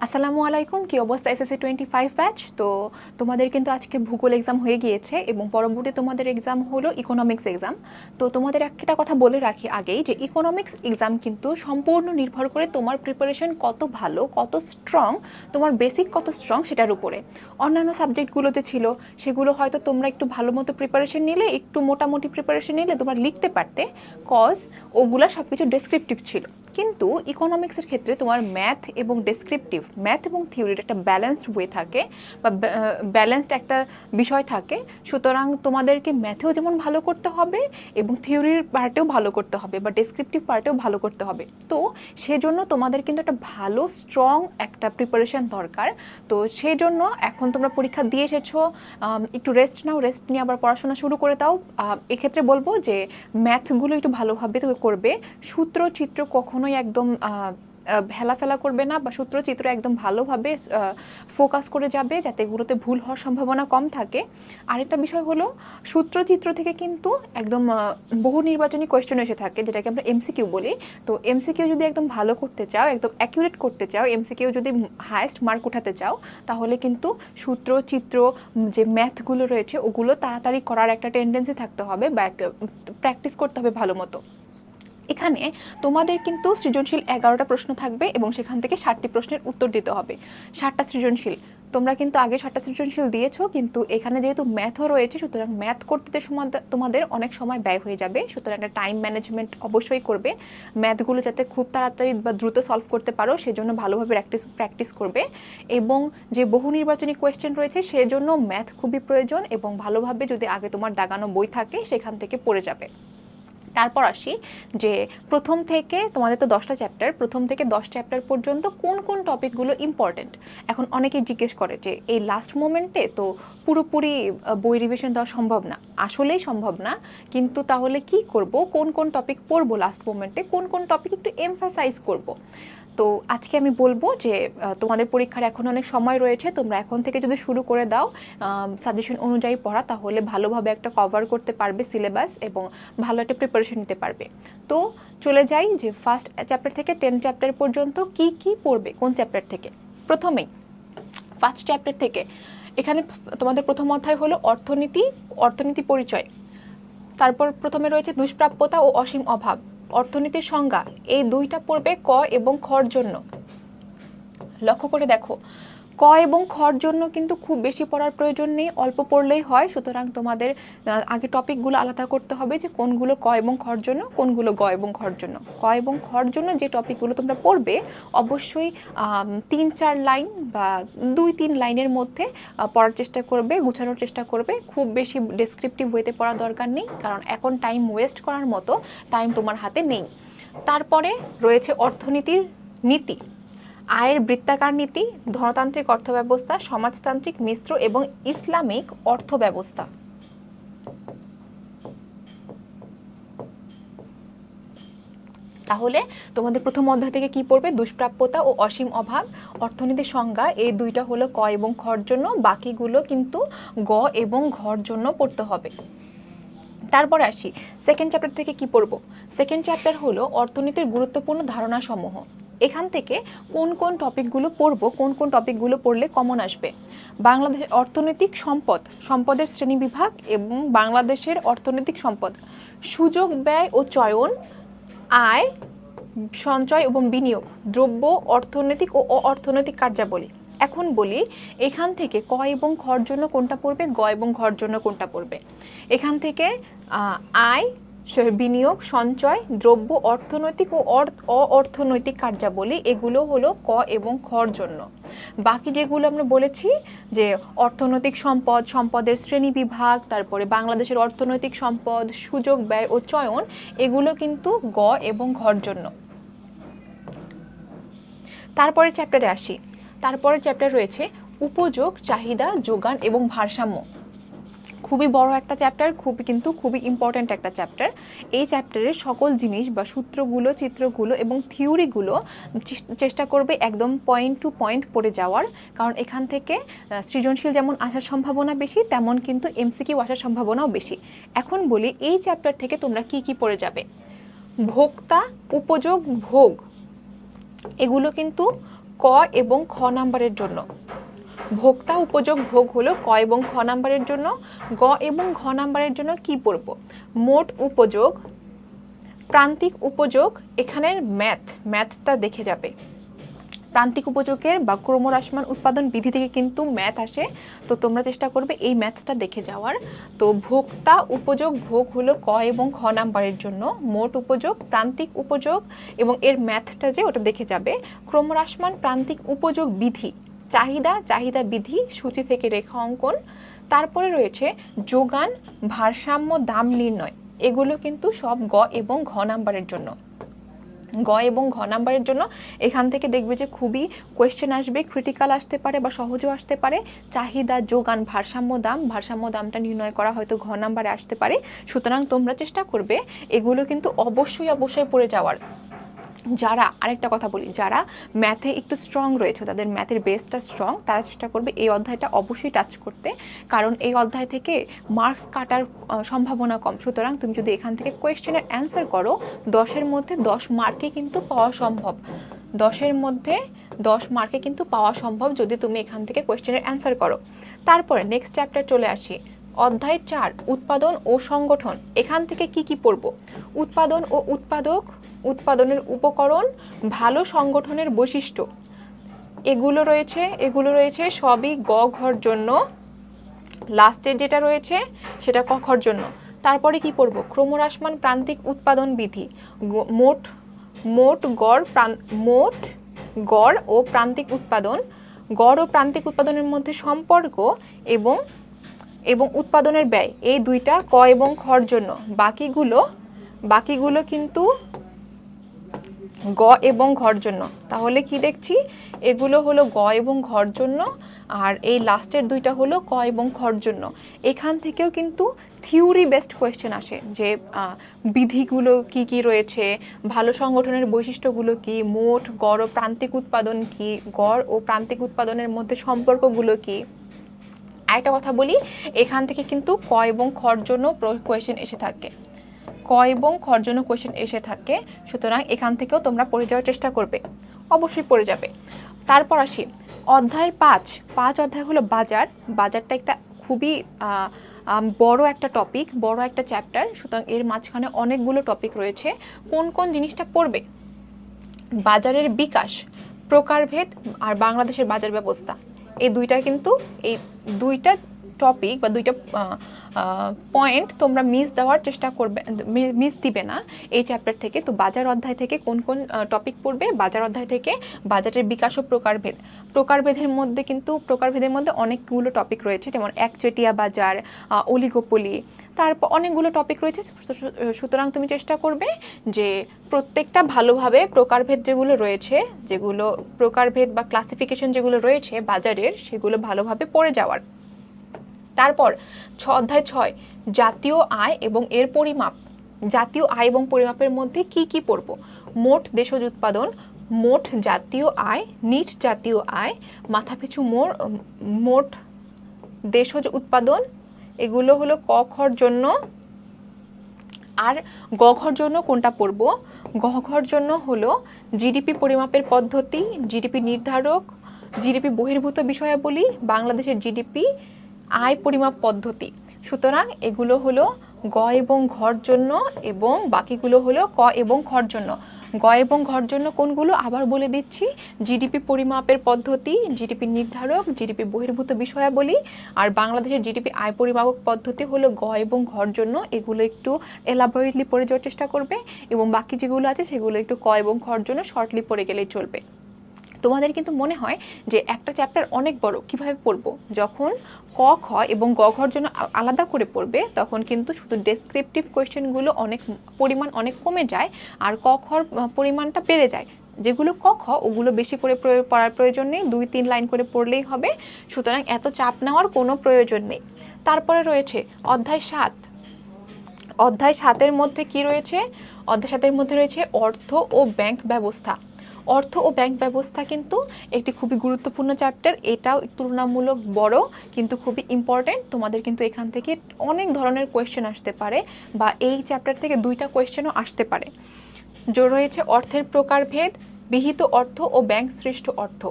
আসসালামু আলাইকুম, কি অবস্থা এসএসসি 25 ব্যাচ। তো তোমাদের কিন্তু আজকে ভূগোল এক্সাম হয়ে গিয়েছে এবং পরবর্তী তোমাদের এক্সাম হলো ইকোনমিক্স এক্সাম। তো তোমাদের একটা কথা বলে রাখি আগেই যে ইকোনমিক্স এক্সাম কিন্তু সম্পূর্ণ নির্ভর করে তোমার প্রিপারেশন কত ভালো, কত স্ট্রং, তোমার বেসিক কত স্ট্রং সেটার উপরে। অন্যান্য সাবজেক্টগুলো যে ছিল সেগুলো হয়তো তোমরা একটু ভালো মতো প্রিপারেশন নিলে, একটু মোটামুটি প্রিপারেশন নিলে তোমরা লিখতে পারতে, কজ ওগুলা সব কিছু ডেসক্রিপটিভ ছিল। কিন্তু ইকোনমিক্সের ক্ষেত্রে তোমার ম্যাথ এবং ডেসক্রিপটিভ, ম্যাথ এবং থিওরির একটা ব্যালেন্সড ওয়ে থাকে বা ব্যালেন্সড একটা বিষয় থাকে। সুতরাং তোমাদেরকে ম্যাথেও যেমন ভালো করতে হবে এবং থিওরির পার্টেও ভালো করতে হবে বা ডেসক্রিপটিভ পার্টেও ভালো করতে হবে। তো সেজন্য তোমাদের কিন্তু একটা ভালো স্ট্রং একটা প্রিপারেশন দরকার। তো সেই জন্য এখন তোমরা পরীক্ষা দিয়ে এসেছো, একটু রেস্ট নাও, রেস্ট নিয়ে আবার পড়াশোনা শুরু করে দাও। এক্ষেত্রে বলবো যে ম্যাথগুলো একটু ভালোভাবে করবে, সূত্র চিত্র কখনোই একদম হেলাফেলা করবে না বা সূত্রচিত্র একদম ভালোভাবে ফোকাস করে যাবে যাতে এগুলোতে ভুল হওয়ার সম্ভাবনা কম থাকে। আরেকটা বিষয় হলো সূত্রচিত্র থেকে কিন্তু একদম বহু নির্বাচনী কোয়েশ্চেন এসে থাকে যেটাকে আমরা এমসিকিউ বলি। তো এমসিকিউ যদি একদম ভালো করতে চাও, একদম অ্যাকিউরেট করতে চাও, এমসিকিউ যদি হায়েস্ট মার্ক উঠাতে চাও, তাহলে কিন্তু সূত্রচিত্র যে ম্যাথগুলো রয়েছে ওগুলো তাড়াতাড়ি করার একটা টেন্ডেন্সি থাকতে হবে বা একটা প্র্যাকটিস করতে হবে ভালো মতো। এখানে তোমাদের কিন্তু সৃজনশীল 11টা প্রশ্ন থাকবে এবং সেখান থেকে 60টি প্রশ্নের উত্তর দিতে হবে। 60টা সৃজনশীল, তোমরা কিন্তু আগে 60টা সৃজনশীল দিয়েছো, কিন্তু এখানে যেহেতু ম্যাথও রয়েছে সুতরাং ম্যাথ করতে তোমাদের অনেক সময় ব্যয় হয়ে যাবে। সুতরাং একটা টাইম ম্যানেজমেন্ট অবশ্যই করবে, ম্যাথগুলো যাতে খুব তাড়াতাড়ি বা দ্রুত সলভ করতে পারো সেজন্য ভালোভাবে প্র্যাকটিস করবে। এবং যে বহু নির্বাচনী কোয়েশ্চেন রয়েছে সেজন্য ম্যাথ খুবই প্রয়োজন এবং ভালোভাবে যদি আগে তোমার দাগানো বই থাকে সেখান থেকে পড়ে যাবে। তারপর আসি যে প্রথম থেকে তোমাদের তো 10টা চ্যাপ্টার, প্রথম থেকে 10 চ্যাপ্টার পর্যন্ত কোন কোন টপিকগুলো ইম্পর্টেন্ট। এখন অনেকেই জিজ্ঞেস করে যে এই লাস্ট মোমেন্টে তো পুরোপুরি বই রিভিশন দেওয়া সম্ভব না। আসলেই সম্ভব না, কিন্তু তাহলে কি করব, কোন কোন টপিক পড়বো লাস্ট মোমেন্টে, কোন কোন টপিক একটু এমফাসাইজ করব। তো আজকে আমি বলবো যে তোমাদের পরীক্ষার এখন অনেক সময় রয়েছে, তোমরা এখন থেকে যদি শুরু করে দাও সাজেশন অনুযায়ী পড়া, তাহলে ভালোভাবে একটা কভার করতে পারবে সিলেবাস এবং ভালো একটা প্রিপারেশন নিতে পারবে। তো চলে যাই যে ফার্স্ট চ্যাপ্টার থেকে 10 চ্যাপ্টার পর্যন্ত কি কি পড়বে কোন চ্যাপ্টার থেকে। প্রথমেই ফার্স্ট চ্যাপ্টার থেকে এখানে তোমাদের প্রথম অধ্যায় হলো অর্থনীতি, অর্থনীতি পরিচয়। তারপর প্রথমে রয়েছে দুষ্প্রাপ্যতা ও অসীম অভাব, অর্থনীতির সংজ্ঞা, এই দুইটা পড়বে ক এবং খর জন্য। লক্ষ্য করে দেখো, ক এবং খর জন্য কিন্তু খুব বেশি পড়ার প্রয়োজন নেই, অল্প পড়লেই হয়। সুতরাং তোমাদের আগে টপিকগুলো আলাদা করতে হবে যে কোনগুলো ক এবং খর জন্য, কোনগুলো গ এবং খর জন্য। ক এবং খর জন্য যে টপিকগুলো তোমরা পড়বে অবশ্যই 3-4 লাইন বা 2-3 লাইনের মধ্যে পড়ার চেষ্টা করবে, গুছানোর চেষ্টা করবে। খুব বেশি ডেসক্রিপটিভ ওয়েতে পড়ার দরকার নেই, কারণ এখন টাইম ওয়েস্ট করার মতো টাইম তোমার হাতে নেই। তারপরে রয়েছে অর্থনীতির নীতি, আয়ের বৃত্তাকার নীতি, ধনতান্ত্রিক অর্থব্যবস্থা, সমাজতান্ত্রিক, মিশ্র এবং ইসলামিক অর্থব্যবস্থা। তাহলে তোমাদের প্রথম অধ্যায় থেকে কি পড়বে, দুষ্প্রাপ্যতা ও অসীম অভাব, অর্থনীতির সংজ্ঞা, এই দুইটা হলো ক এবং খর জন্য, বাকিগুলো কিন্তু গ এবং ঘর জন্য পড়তে হবে। তারপর আসি সেকেন্ড চ্যাপ্টার থেকে কি পড়ব। সেকেন্ড চ্যাপ্টার হলো অর্থনীতির গুরুত্বপূর্ণ ধারণা সমূহ। এখান থেকে কোন কোন টপিকগুলো পড়ব, কোন কোন টপিকগুলো পড়লে কমন আসবে। বাংলাদেশের অর্থনৈতিক সম্পদ, সম্পদের শ্রেণীবিভাগ এবং বাংলাদেশের অর্থনৈতিক সম্পদ, সুযোগ ব্যয় ও চয়ন, আয়, সঞ্চয় এবং বিনিয়োগ, দ্রব্য, অর্থনৈতিক ও অর্থনৈতিক কার্যাবলী। এখন বলি এখান থেকে ক এবং খর জন্য কোনটা পড়বে, গ এবং ঘর জন্য কোনটা পড়বে। এখান থেকে আয়, বিনিয়োগ, সঞ্চয়, দ্রব্য, অর্থনৈতিক ও অর্থনৈতিক কার্যাবলী, এগুলো হলো ক এবং খর জন্য। বাকি যেগুলো আমরা বলেছি যে অর্থনৈতিক সম্পদ, সম্পদের শ্রেণী বিভাগ, তারপরে বাংলাদেশের অর্থনৈতিক সম্পদ, সুযোগ ব্যয় ও চয়ন, এগুলো কিন্তু গ এবং ঘর জন্য। তারপরে চ্যাপ্টারে আসি, তারপরের চ্যাপ্টার রয়েছে উপযোগ, চাহিদা, যোগান এবং ভারসাম্য। খুবই বড় একটা চ্যাপ্টার, খুবই ইম্পর্ট্যান্ট একটা চ্যাপ্টার। এই চ্যাপ্টারের সকল জিনিস বা সূত্রগুলো, চিত্রগুলো এবং থিওরিগুলো চেষ্টা করবে একদম পয়েন্ট টু পয়েন্ট পড়ে যাওয়ার, কারণ এখান থেকে সৃজনশীল যেমন আসার সম্ভাবনা বেশি, তেমন কিন্তু এমসিকিউ আসার সম্ভাবনাও বেশি। এখন বলি এই চ্যাপ্টার থেকে তোমরা কি কি পড়ে যাবে। ভোক্তা, উপযোগ, ভোগ, এগুলো কিন্তু ক এবং খ নাম্বারের জন্য। ভোক্তা উপযোগ ভোগ হলো ক এবং খ নাম্বারের জন্য। গ এবং ঘ নাম্বারের জন্য কি পড়ব? মোট উপযোগ, প্রান্তিক উপযোগ, এখানের ম্যাথটা দেখে যাবে। প্রান্তিক উপযোগের বা ক্রমহ্রাসমান উৎপাদন বিধি থেকে কিন্তু ম্যাথ আসে, তো তোমরা চেষ্টা করবে এই ম্যাথটা দেখে যাওয়ার। তো ভোক্তা উপযোগ ভোগ হলো ক এবং খ নাম্বারের জন্য, মোট উপযোগ, প্রান্তিক উপযোগ এবং এর ম্যাথটা যে ওটা দেখে যাবে। ক্রমহ্রাসমান প্রান্তিক উপযোগ বিধি, চাহিদা বিধি, সূচি থেকে রেখা অঙ্কন। তারপরে রয়েছে যোগান, ভারসাম্য, দাম নির্ণয়। এগুলো কিন্তু সব গ এবং ঘ নাম্বারের জন্য। গ এবং ঘ নাম্বারের জন্য এখান থেকে দেখবে যে খুবই কোয়েশ্চেন আসবে, ক্রিটিক্যাল আসতে পারে বা সহজেও আসতে পারে। চাহিদা, যোগান, ভারসাম্য দামটা নির্ণয় করা হয়তো ঘ নাম্বারে আসতে পারে। সুতরাং তোমরা চেষ্টা করবে এগুলো কিন্তু অবশ্যই পড়ে যাওয়ার। যারা, আরেকটা কথা বলি, যারা ম্যাথে একটু স্ট্রং রয়েছে, তাদের ম্যাথের বেসটা স্ট্রং, তারা চেষ্টা করবে এই অধ্যায়টা অবশ্যই টাচ করতে, কারণ এই অধ্যায় থেকে মার্কস কাটার সম্ভাবনা কম। সুতরাং তুমি যদি এখান থেকে কোয়েশ্চেনের অ্যান্সার করো, 10-এর মধ্যে 10 মার্কে কিন্তু পাওয়া সম্ভব। 10-এর মধ্যে 10 মার্কে কিন্তু পাওয়া সম্ভব যদি তুমি এখান থেকে কোয়েশ্চেনের অ্যান্সার করো। তারপরে নেক্সট চ্যাপ্টার চলে আসি, অধ্যায় 4, উৎপাদন ও সংগঠন। এখান থেকে কি পড়ব? উৎপাদন ও উৎপাদনের উপকরণ, ভালো সংগঠনের বৈশিষ্ট্য, এগুলো রয়েছে সবই গ ঘর জন্য। লাস্টের যেটা রয়েছে সেটা ক ঘর জন্য। তারপরে কি পড়ব? ক্রমহ্রাসমান প্রান্তিক উৎপাদন বিধি, মোট গড় ও প্রান্তিক উৎপাদনের মধ্যে সম্পর্ক এবং উৎপাদনের ব্যয়, এই দুইটা ক এবং খর জন্য। বাকিগুলো কিন্তু গ এবং ঘর জন্য। তাহলে কি দেখছি? এগুলো হলো গ এবং ঘর জন্য, আর এই লাস্টের দুইটা হলো ক এবং খর জন্য। এখান থেকেও কিন্তু থিওরি বেসড কোয়েশ্চেন আসে, যে বিধিগুলো কি রয়েছে, ভালো সংগঠনের বৈশিষ্ট্যগুলো কি, মোট, গড় ও প্রান্তিক উৎপাদন কি, গড় ও প্রান্তিক উৎপাদনের মধ্যে সম্পর্কগুলো কি। আরেকটা কথা বলি, এখান থেকে কিন্তু ক এবং খর জন্য কোয়েশ্চেন এসে থাকে, ক এবং খর জন্য কোয়েশ্চেন এসে থাকে। সুতরাং এখান থেকেও তোমরা পড়ে যাওয়ার চেষ্টা করবে, অবশ্যই পড়ে যাবে। তারপর আসি অধ্যায় 5 অধ্যায় হলো বাজারটা একটা খুবই বড় একটা টপিক, বড় একটা চ্যাপ্টার। সুতরাং এর মাঝখানে অনেকগুলো টপিক রয়েছে। কোন জিনিসটা পড়বে? বাজারের বিকাশ, প্রকারভেদ আর বাংলাদেশের বাজার ব্যবস্থা, এই দুইটা টপিক বা দুইটা পয়েন্ট তোমরা মিস দিবে না এই চ্যাপ্টার থেকে। তো বাজার অধ্যায় থেকে কোন টপিক পড়বে? বাজার অধ্যায় থেকে বাজারের বিকাশ ও প্রকারভেদের মধ্যে অনেকগুলো টপিক রয়েছে, যেমন একচেটিয়া বাজার, অলিগোপলি, তারপর অনেকগুলো টপিক রয়েছে। সুতরাং তুমি চেষ্টা করবে যে প্রত্যেকটা ভালোভাবে প্রকারভেদ যেগুলো প্রকারভেদ বা ক্লাসিফিকেশন যেগুলো রয়েছে বাজারের, সেগুলো ভালোভাবে পড়ে যাওয়ার। তারপর অধ্যায় 6, জাতীয় আয় এবং এর পরিমাপ। জাতীয় আয় এবং পরিমাপের মধ্যে কি পড়ব? মোট দেশজ উৎপাদন, মোট জাতীয় আয়, নিট জাতীয় আয়, মাথাপিছু মোট দেশজ উৎপাদন, এগুলো হলো ক খর জন্য। আর গ ঘর জন্য কোনটা পড়ব? গ ঘর জন্য হলো জিডিপি পরিমাপের পদ্ধতি, জিডিপি নির্ধারক, জিডিপি বহির্ভূত বিষয়াবলী, বাংলাদেশের জিডিপি আয় পরিমাপ পদ্ধতি। সুতরাং এগুলো হলো গ এবং ঘর জন্য, এবং বাকিগুলো হলো ক এবং খর জন্য। গ এবং ঘর জন্য কোনগুলো আবার বলে দিচ্ছি: জিডিপি পরিমাপের পদ্ধতি, জিডিপি নির্ধারক, জিডিপি বহির্ভূত বিষয়াবলী, আর বাংলাদেশের জিডিপি আয় পরিমাপক পদ্ধতি হলো গ এবং ঘর জন্য। এগুলো একটু এলাবোরেটলি পড়ে যাওয়ার চেষ্টা করবে, এবং বাকি যেগুলো আছে সেগুলো একটু ক এবং ঘর জন্য শর্টলি পড়ে গেলেই চলবে। তোমাদের কিন্তু মনে হয় যে একটা চ্যাপ্টার অনেক বড়, কিভাবে পড়বো? যখন ক খ এবং গ ঘর জন্য আলাদা করে পড়বে, তখন কিন্তু শুধু ডেসক্রিপটিভ কোয়েশ্চেনগুলো পরিমাণ অনেক কমে যায়, আর ক খর পরিমাণটা বেড়ে যায়। যেগুলো ক খ ওগুলো বেশি করে পড়ার প্রয়োজন নেই, 2-3 লাইন করে পড়লেই হবে। সুতরাং এত চাপ নেওয়ার কোনো প্রয়োজন নেই। তারপরে রয়েছে অধ্যায় 7। অধ্যায় 7-এর মধ্যে কি রয়েছে? অধ্যায় 7-এর মধ্যে রয়েছে অর্থ ও ব্যাংক ব্যবস্থা। অর্থ ও ব্যাংক ব্যবস্থা কিন্তু একটি খুবই গুরুত্বপূর্ণ চ্যাপ্টার। এটাও তুলনামূলক বড়, কিন্তু খুবই ইম্পর্টেন্ট। তোমাদের কিন্তু এখান থেকে অনেক ধরনের কোয়েশ্চেন আসতে পারে, বা এই চ্যাপ্টার থেকে 2টা কোয়েশ্চেনও আসতে পারে। রয়েছে অর্থের প্রকারভেদ, বিহিত অর্থ ও ব্যাংক সৃষ্ট অর্থ।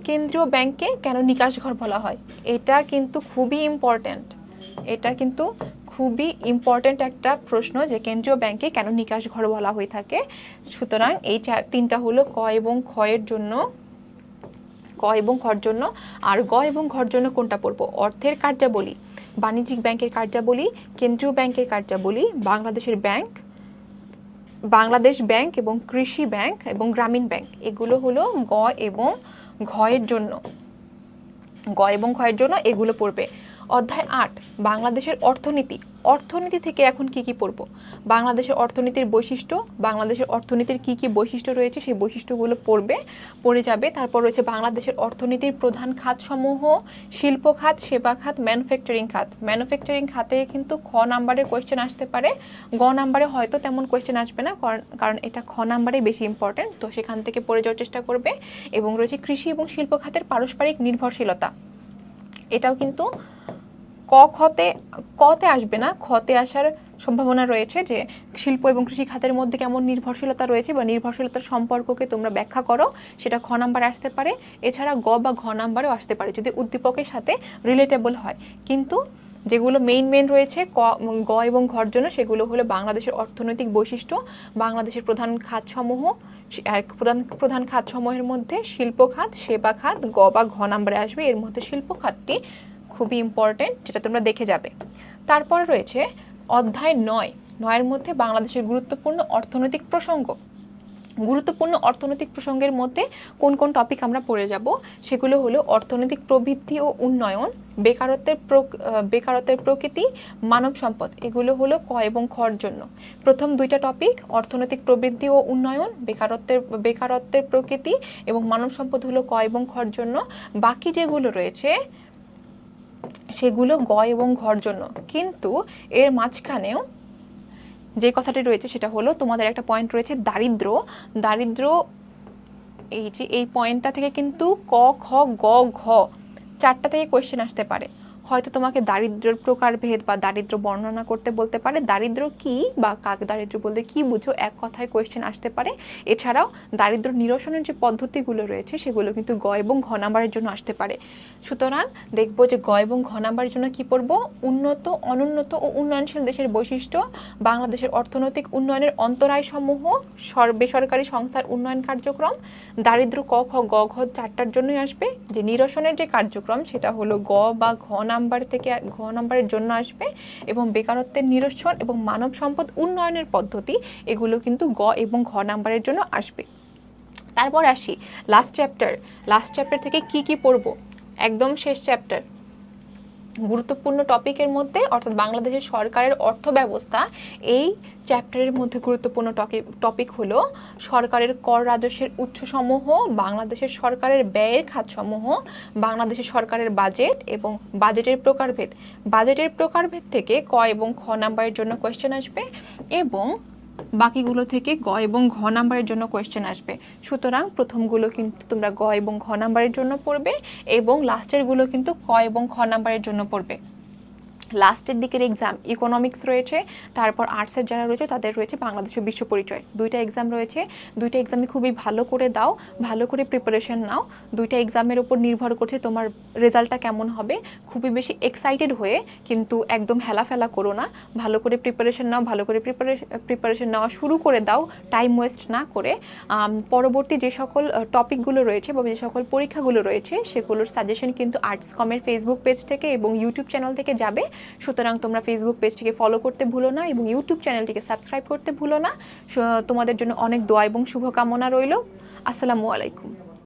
কেন্দ্রীয় ব্যাংককে কেন নিকাশ ঘর বলা হয়? এটা কিন্তু খুবই ইম্পর্ট্যান্ট, এটা কিন্তু খুবই ইম্পর্ট্যান্ট একটা প্রশ্ন যে কেন্দ্রীয় ব্যাংকে কেন নিকাশ ঘর বলা হয়ে থাকে। সুতরাং এই তিনটা হলো ক এবং খ এর জন্য, ক এবং খর জন্য। আর গ এবং ঘর জন্য কোনটা পড়বো? অর্থের কার্যাবলী, বাণিজ্যিক ব্যাংকের কার্যাবলী, কেন্দ্রীয় ব্যাংকের কার্যাবলী, বাংলাদেশের ব্যাংক, বাংলাদেশ ব্যাংক এবং কৃষি ব্যাংক এবং গ্রামীণ ব্যাংক, এগুলো হলো গ এবং ঘ এর জন্য, গ এবং ঘ এর জন্য এগুলো পড়বে। অধ্যায় 8 বাংলাদেশের অর্থনীতি। অর্থনীতি থেকে এখন কি কি পড়বো? বাংলাদেশের অর্থনীতির বৈশিষ্ট্য, বাংলাদেশের অর্থনীতির কি কি বৈশিষ্ট্য রয়েছে সেই বৈশিষ্ট্যগুলো পড়ে যাবে। তারপর রয়েছে বাংলাদেশের অর্থনীতির প্রধান খাতসমূহ, শিল্প খাত, সেবা খাত, ম্যানুফ্যাকচারিং খাত। ম্যানুফ্যাকচারিং খাতে কিন্তু খ নাম্বারের কোয়েশ্চেন আসতে পারে, গ নাম্বারে হয়তো তেমন কোয়েশ্চেন আসবে না, কারণ এটা খ নাম্বারে বেশি ইম্পর্টেন্ট, তো সেখান থেকে পড়ে যাওয়ার চেষ্টা করবে। এবং রয়েছে কৃষি এবং শিল্প খাতের পারস্পরিক নির্ভরশীলতা, এটাও কিন্তু কতে আসবে না, খতে আসার সম্ভাবনা রয়েছে, যে শিল্প এবং কৃষি খাতের মধ্যে কেমন নির্ভরশীলতা রয়েছে বা নির্ভরশীলতার সম্পর্ককে তোমরা ব্যাখ্যা করো, সেটা খ নাম্বারে আসতে পারে। এছাড়া গ বা ঘ নাম্বারেও আসতে পারে যদি উদ্দীপকের সাথে রিলেটেবল হয়। কিন্তু যেগুলো মেইন রয়েছে গ এবং ঘর জন্য, সেগুলো হলো বাংলাদেশের অর্থনৈতিক বৈশিষ্ট্য, বাংলাদেশের প্রধান খাতসমূহ, প্রধান খাতসমূহের মধ্যে শিল্প খাত, সেবা খাত, গ বা ঘ নাম্বারে আসবে। এর মধ্যে শিল্প খাতটি খুবই ইম্পর্টেন্ট, যেটা তোমরা দেখে যাবে। তারপর রয়েছে অধ্যায় 9, 9-এর মধ্যে বাংলাদেশের গুরুত্বপূর্ণ অর্থনৈতিক প্রসঙ্গ। গুরুত্বপূর্ণ অর্থনৈতিক প্রসঙ্গের মধ্যে কোন কোন টপিক আমরা পড়ে যাব? সেগুলো হলো অর্থনৈতিক প্রবৃদ্ধি ও উন্নয়ন, বেকারত্বের প্রকৃতি, মানব সম্পদ, এগুলো হলো ক এবং খর জন্য। প্রথম দুইটা টপিক অর্থনৈতিক প্রবৃদ্ধি ও উন্নয়ন, বেকারত্বের প্রকৃতি এবং মানব সম্পদ হলো ক এবং খর জন্য। বাকি যেগুলো রয়েছে সেগুলো গ এবং ঘর জন্য। কিন্তু এর মাঝখানেও যে কথাটি রয়েছে সেটা হলো তোমাদের একটা পয়েন্ট রয়েছে দারিদ্র, এই যে এই পয়েন্টটা থেকে কিন্তু ক, খ, গ, ঘ 4টা থেকে কোয়েশ্চেন আসতে পারে। হয়তো তোমাকে দারিদ্র্যের প্রকারভেদ বা দারিদ্র্য বর্ণনা করতে বলতে পারে, দারিদ্র্য কি বা কাক দারিদ্র্য বলতে কি বুঝো, এক কথায় কোয়েশ্চেন আসতে পারে। এছাড়াও দারিদ্র্য নিরসনের যে পদ্ধতিগুলো রয়েছে সেগুলো কিন্তু গ এবং ঘ নাম্বারের জন্য আসতে পারে। সুতরাং দেখবো যে গ এবং ঘ নাম্বারের জন্য কি পড়বো? উন্নত, অনুন্নত ও উন্নয়নশীল দেশের বৈশিষ্ট্য, বাংলাদেশের অর্থনৈতিক উন্নয়নের অন্তরায়সমূহ, বেসরকারি সংস্থার উন্নয়ন কার্যক্রম। দারিদ্র্য ক, খ, গ, ঘ 4টার জন্যই আসবে। যে নিরসনের যে কার্যক্রম সেটা হলো গ বা ঘ নাম্বারের জন্য আসবে। এবং বেকারত্বের নিরসন এবং মানব সম্পদ উন্নয়নের পদ্ধতি, এগুলো কিন্তু গ এবং ঘ নাম্বারের জন্য আসবে। তারপর আসি লাস্ট চ্যাপ্টার থেকে কি কি পড়বো? একদম শেষ চ্যাপ্টার, গুরুত্বপূর্ণ টপিকের মধ্যে অর্থাৎ বাংলাদেশের সরকারের অর্থ ব্যবস্থা, এই চ্যাপ্টারের মধ্যে গুরুত্বপূর্ণ টপিক হলো সরকারের কর রাজস্বের উৎসসমূহ, বাংলাদেশের সরকারের ব্যয়ের খাতসমূহ, বাংলাদেশের সরকারের বাজেট এবং বাজেটের প্রকারভেদ থেকে ক এবং খ নাম্বারের জন্য কোয়েশ্চেন আসবে এবং বাকিগুলো থেকে গ এবং ঘ নাম্বারের জন্য কোয়েশ্চেন আসবে। সুতরাং প্রথমগুলো কিন্তু তোমরা গ এবং ঘ নাম্বারের জন্য পড়বে এবং লাস্টেরগুলো কিন্তু ক এবং খ নাম্বারের জন্য পড়বে। লাস্টের দিকের এক্সাম ইকোনমিক্স রয়েছে, তারপর আর্টসের যারা রয়েছে তাদের রয়েছে বাংলাদেশের বিশ্ব পরিচয়। দুইটা এক্সাম রয়েছে, দুইটা এক্সামে খুবই ভালো করে দাও, ভালো করে প্রিপারেশন নাও। দুইটা এক্সামের উপর নির্ভর করছে তোমার রেজাল্টটা কেমন হবে। খুবই বেশি এক্সাইটেড হয়ে কিন্তু একদম হেলাফেলা করো না, ভালো করে প্রিপারেশন নাও, ভালো করে প্রিপারেশন নেওয়া শুরু করে দাও টাইম ওয়েস্ট না করে। পরবর্তী যে সকল টপিকগুলো রয়েছে বা যে সকল পরীক্ষাগুলো রয়েছে সেগুলোর সাজেশন কিন্তু আর্টস কমের ফেসবুক পেজ থেকে এবং ইউটিউব চ্যানেল থেকে যাবে। সুতরাং তোমরা ফেসবুক পেজটিকে ফলো করতে ভুলো না এবং ইউটিউব চ্যানেলটিকে সাবস্ক্রাইব করতে ভুলো না। তোমাদের জন্য অনেক দোয়া এবং শুভকামনা রইল। আসসালামু আলাইকুম।